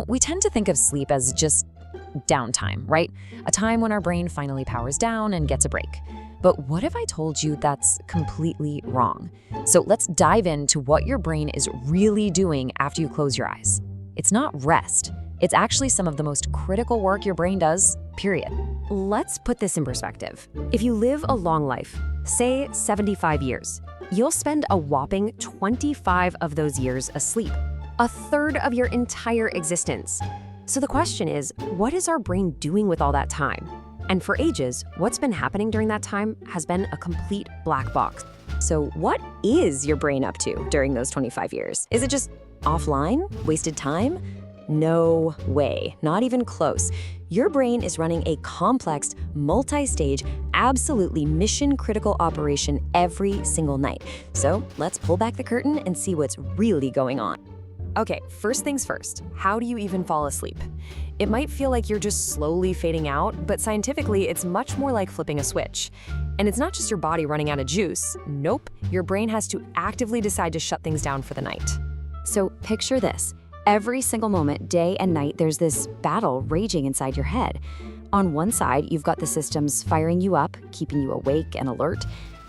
We tend to think of sleep as just downtime, right? A time when our brain finally powers down and gets a break. But what if I told you that's completely wrong? So let's dive into what your brain is really doing after you close your eyes. It's not rest. It's actually some of the most critical work your brain does, period. Let's put this in perspective. If you live a long life, say 75 years, you'll spend a whopping 25 of those years asleep, a third of your entire existence. So the question is, what is our brain doing with all that time? And for ages, what's been happening during that time has been a complete black box. So what is your brain up to during those 25 years? Is it just offline? Wasted time? No way, not even close. Your brain is running a complex, multi-stage, absolutely mission-critical operation every single night. So let's pull back the curtain and see what's really going on. Okay, first things first, how do you even fall asleep? It might feel like you're just slowly fading out, but scientifically, it's much more like flipping a switch. And it's not just your body running out of juice. Nope, your brain has to actively decide to shut things down for the night. So picture this. Every single moment, day and night, there's this battle raging inside your head. On one side, you've got the systems firing you up, keeping you awake and alert.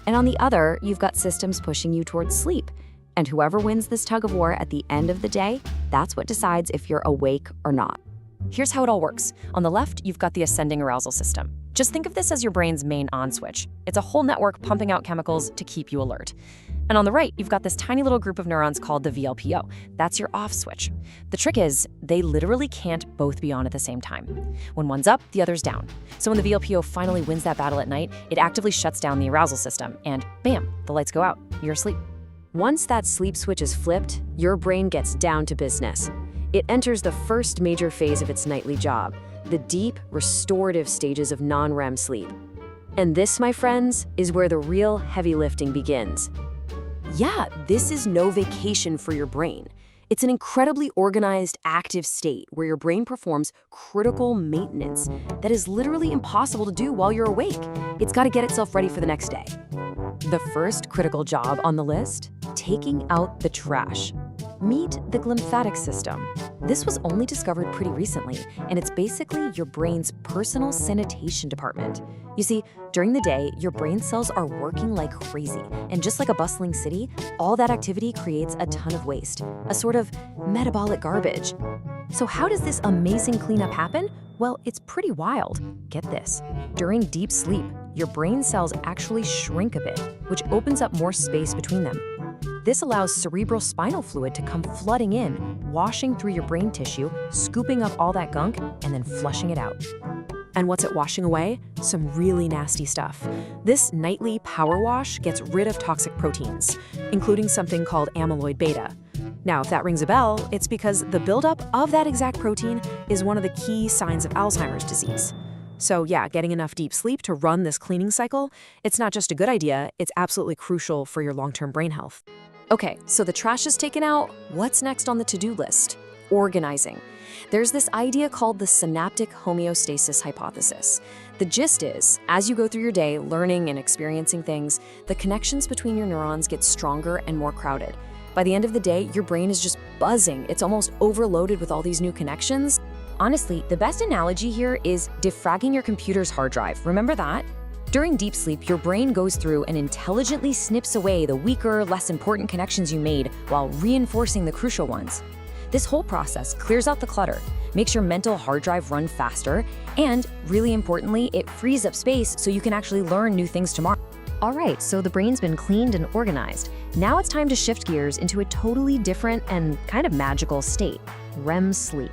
And on the other, you've got systems pushing you towards sleep. And whoever wins this tug of war at the end of the day, that's what decides if you're awake or not. Here's how it all works. On the left, you've got the ascending arousal system. Just think of this as your brain's main on switch. It's a whole network pumping out chemicals to keep you alert. And on the right, you've got this tiny little group of neurons called the VLPO. That's your off switch. The trick is, they literally can't both be on at the same time. When one's up, the other's down. So when the VLPO finally wins that battle at night, it actively shuts down the arousal system, and bam, the lights go out. You're asleep. Once that sleep switch is flipped, your brain gets down to business. It enters the first major phase of its nightly job, the deep, restorative stages of non-REM sleep. And this, my friends, is where the real heavy lifting begins. Yeah, this is no vacation for your brain. It's an incredibly organized, active state where your brain performs critical maintenance that is literally impossible to do while you're awake. It's got to get itself ready for the next day. The first critical job on the list? Taking out the trash. Meet the glymphatic system. This was only discovered pretty recently, and it's basically your brain's personal sanitation department. You see, during the day, your brain cells are working like crazy, and just like a bustling city, all that activity creates a ton of waste, a sort of metabolic garbage. So how does this amazing cleanup happen? Well, it's pretty wild. Get this. During deep sleep, your brain cells actually shrink a bit, which opens up more space between them. This allows cerebral spinal fluid to come flooding in, washing through your brain tissue, scooping up all that gunk, and then flushing it out. And what's it washing away? Some really nasty stuff. This nightly power wash gets rid of toxic proteins, including something called amyloid beta. Now, if that rings a bell, it's because the buildup of that exact protein is one of the key signs of Alzheimer's disease. So yeah, getting enough deep sleep to run this cleaning cycle, it's not just a good idea, it's absolutely crucial for your long-term brain health. Okay, so the trash is taken out. What's next on the to-do list? Organizing. There's this idea called the synaptic homeostasis hypothesis. The gist is, as you go through your day learning and experiencing things, the connections between your neurons get stronger and more crowded. By the end of the day, your brain is just buzzing. It's almost overloaded with all these new connections. Honestly, the best analogy here is defragging your computer's hard drive. Remember that? During deep sleep, your brain goes through and intelligently snips away the weaker, less important connections you made while reinforcing the crucial ones. This whole process clears out the clutter, makes your mental hard drive run faster, and, really importantly, it frees up space so you can actually learn new things tomorrow. All right, so the brain's been cleaned and organized. Now it's time to shift gears into a totally different and kind of magical state, REM sleep.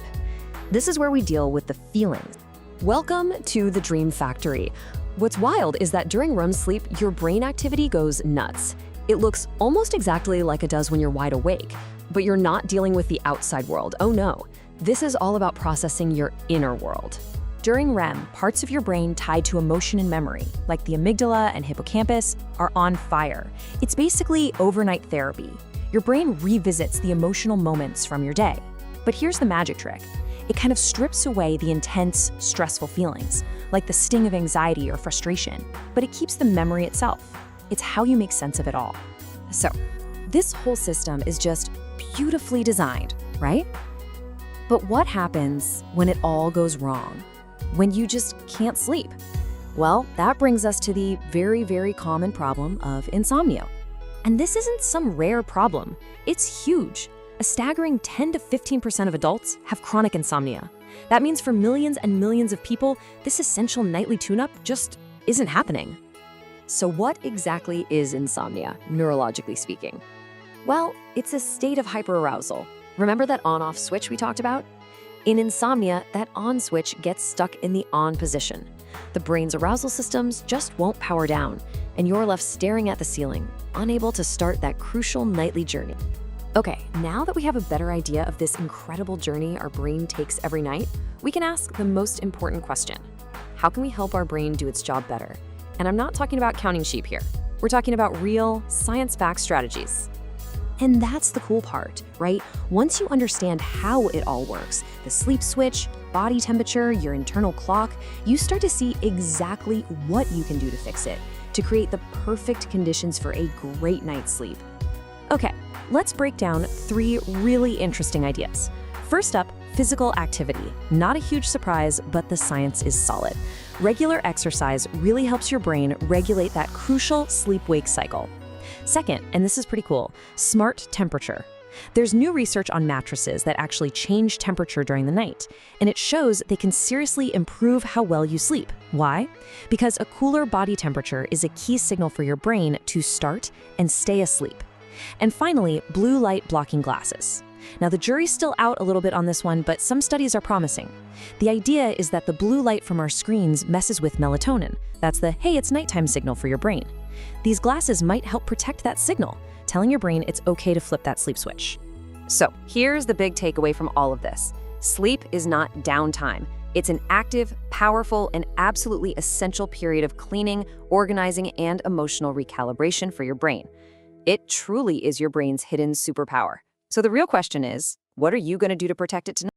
This is where we deal with the feelings. Welcome to the Dream Factory. What's wild is that during REM sleep, your brain activity goes nuts. It looks almost exactly like it does when you're wide awake, but you're not dealing with the outside world. Oh no, this is all about processing your inner world. During REM, parts of your brain tied to emotion and memory, like the amygdala and hippocampus, are on fire. It's basically overnight therapy. Your brain revisits the emotional moments from your day. But here's the magic trick. It kind of strips away the intense, stressful feelings, like the sting of anxiety or frustration, but it keeps the memory itself. It's how you make sense of it all. So, this whole system is just beautifully designed, right? But what happens when it all goes wrong? When you just can't sleep? Well, that brings us to the very, very common problem of insomnia. And this isn't some rare problem. It's huge. A staggering 10 to 15% of adults have chronic insomnia. That means for millions and millions of people, this essential nightly tune-up just isn't happening. So what exactly is insomnia, neurologically speaking? Well, it's a state of hyperarousal. Remember that on-off switch we talked about? In insomnia, that on switch gets stuck in the on position. The brain's arousal systems just won't power down, and you're left staring at the ceiling, unable to start that crucial nightly journey. Okay, now that we have a better idea of this incredible journey our brain takes every night, we can ask the most important question. How can we help our brain do its job better? And I'm not talking about counting sheep here. We're talking about real, science-backed strategies. And that's the cool part, right? Once you understand how it all works, the sleep switch, body temperature, your internal clock, you start to see exactly what you can do to fix it, to create the perfect conditions for a great night's sleep. Okay, let's break down 3 really interesting ideas. First up, physical activity. Not a huge surprise, but the science is solid. Regular exercise really helps your brain regulate that crucial sleep-wake cycle. Second, and this is pretty cool, smart temperature. There's new research on mattresses that actually change temperature during the night, and it shows they can seriously improve how well you sleep. Why? Because a cooler body temperature is a key signal for your brain to start and stay asleep. And finally, blue light blocking glasses. Now, the jury's still out a little bit on this one, but some studies are promising. The idea is that the blue light from our screens messes with melatonin. That's the, hey, it's nighttime signal for your brain. These glasses might help protect that signal, telling your brain it's okay to flip that sleep switch. So, here's the big takeaway from all of this. Sleep is not downtime. It's an active, powerful, and absolutely essential period of cleaning, organizing, and emotional recalibration for your brain. It truly is your brain's hidden superpower. So the real question is, what are you going to do to protect it tonight?